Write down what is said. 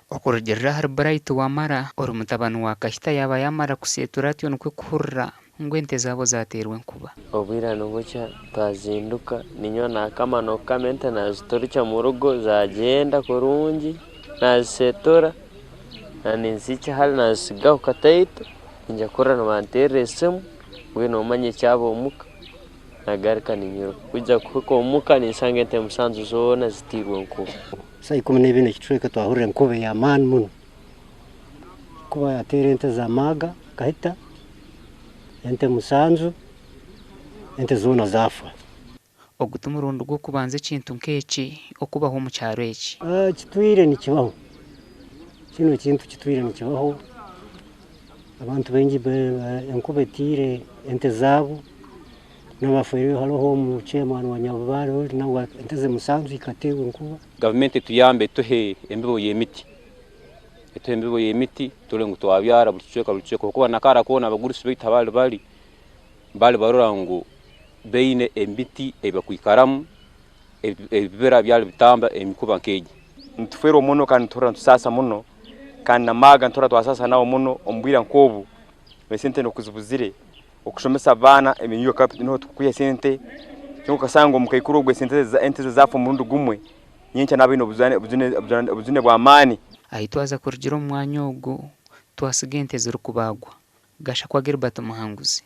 okurugirira hari Bright Wamara orumutabani wa Kahita yaba yamara kusetura atyo nukwe kuhurra ngwente zabo zaterwe nkuba. Obwira nubucya twazinduka ninyo nakamano kamente nazitorica mu rugo zagenda kurungi nazisetora naninsica hali nazisigaho kataito njya kora nabanterera esimu we nomanye cyabo umuka nagarika ninyuro kujya kuko umuka nisange ente musanzu zona zitirwa nkuba. Sai 12 kitweka twahurira nkuba ya man muno kuba yatere ente za maga Kahita ente musanzu ente zona zafa. Ogutumurundo gwo kubanza kintu nkeki okubaho mu cyaro eki kitwire ni kibaho kino kintu kitwire ni kibaho abantu bengi enkuba etire ente zabo n'abafere haloho mu chairman wa Nyabubaro nawe ente ze musanzu ikatewe nkuba. Government tuyambe tuhe embibo yemiti embibo yemiti tole ngo twabyara buceka kuko nakara kona abagurisi bitabali bali barora ngo beine embiti ebakwikaramu ebibera byali bitamba emikuba nkeji ntufero muno kan tora sasa muno kan namaga ntora twasasa nawo muno ombwira nkobu besente no kuzibuzire okushomesa abana eminyo kapiti no tukuye sente cyo kasango mukayikuru gwe sente za ente zafu mundu gumwe nyincha nabino buzune bwa amani ahitwaza kurugiro mwanya ogo twasigente ziri kubagwa gasha kwa Gilbert Muhanguzi.